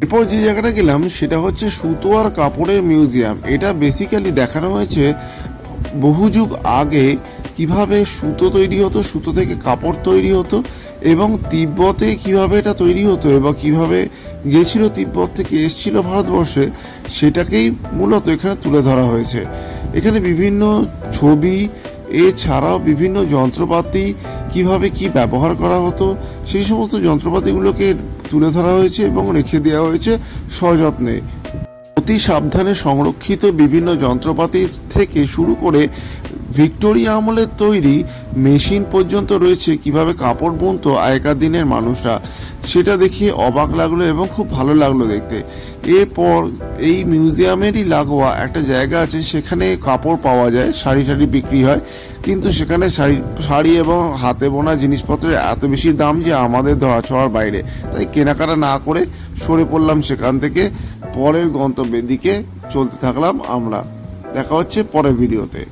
এরপর যে জায়গাটা গেলাম সেটা হচ্ছে সুতো আর কাপড়ের মিউজিয়াম। এটা বেসিক্যালি দেখানো হয়েছে বহু যুগ আগে কিভাবে সুতো তৈরি হতো, সুতো থেকে কাপড় তৈরি হতো, এবং তিব্বতে কিভাবে এটা তৈরি হতো এবং কিভাবে গেছিল তিব্বত থেকে এসছিল ভারতবর্ষে, সেটাকেই মূলত এখানে তুলে ধরা হয়েছে। এখানে বিভিন্ন ছবি, এছাড়াও বিভিন্ন যন্ত্রপাতি কিভাবে কি ব্যবহার করা হতো সেই সমস্ত যন্ত্রপাতিগুলোকে তুলে ধরা হয়েছে এবং রেখে দেওয়া হয়েছে সযত্নে। অতি সাবধানে সংরক্ষিত বিভিন্ন যন্ত্রপাতি থেকে শুরু করে ভিক্টোরিয়া আমলের তৈরি মেশিন পর্যন্ত রয়েছে, কিভাবে কাপড় বুনতো আগেকার দিনের মানুষরা, সেটা দেখে অবাক লাগলো এবং খুব ভালো লাগলো দেখতে। এরপর এই মিউজিয়ামেরই লাগোয়া একটা জায়গা আছে, সেখানে কাপড় পাওয়া যায়, শাড়ি টাড়ি বিক্রি হয়, কিন্তু সেখানে শাড়ি এবং হাতে বোনা জিনিসপত্রের এত বেশি দাম যে আমাদের ধরাছোঁয়ার বাইরে, তাই কেনাকাটা না করে সরে পড়লাম সেখান থেকে। পরের গন্তব্যের দিকে চলতে থাকলাম আমরা। দেখা হচ্ছে পরের ভিডিওতে।